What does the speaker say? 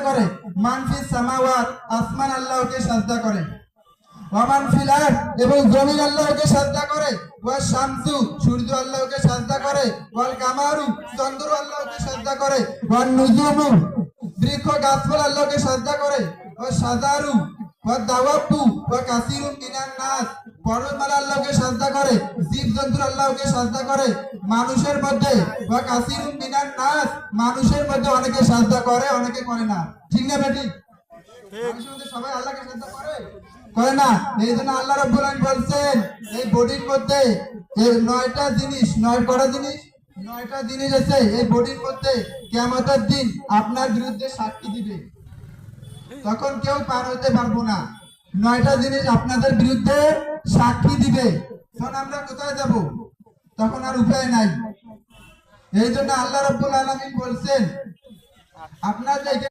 করে, মানফিস সামাওয়াত আসমান আল্লাহকে সাজদা করে, ওয়ামান ফিল আরদ এবং জমিন আল্লাহকে সাজদা করে, ওয়া শামসু সূর্য আল্লাহকে সাজদা করে, ওয়াল কামারু চন্দ্র আল্লাহকে সাজদা করে, ওয়ান নুজুমু বৃক্ষ গাছপালা আল্লাহকে সাজদা করে, ওয়া শাজারু ওয়া দাওয়াবু ওয়া কাসীরুম মিনান নাস পর্বতমালা আল্লাহকে সাজদা করে, জীবজন্তু আল্লাহকে সাজদা করে, মানুষের মধ্যে ওয়া কাসীরুম মিনান নাস মানুষের মধ্যে অনেকে সাজদা করে অনেকে করে না। ঠিক না বেটি? মানুষের মধ্যে সবাই আল্লাহকে সাজদা করে করে না। এই জন্য আল্লাহ রাব্বুল আলামিন বলছেন এই বডির মধ্যে এই 9টা জিনিস, 9 জিনিস 9টা জিনিস আছে এই বডির মধ্যে, কিয়ামতের দিন আপনার বিরুদ্ধে সাক্ষী দিবে, তখন কেউ পার হতে পারবো না। 9টা জিনিস আপনাদের বিরুদ্ধে সাক্ষী দিবে, তখন আমরা কোথায় যাব? তখন আর উপায় নাই। এই জন্য আল্লাহ রাব্বুল আলামিন বলছেন আপনার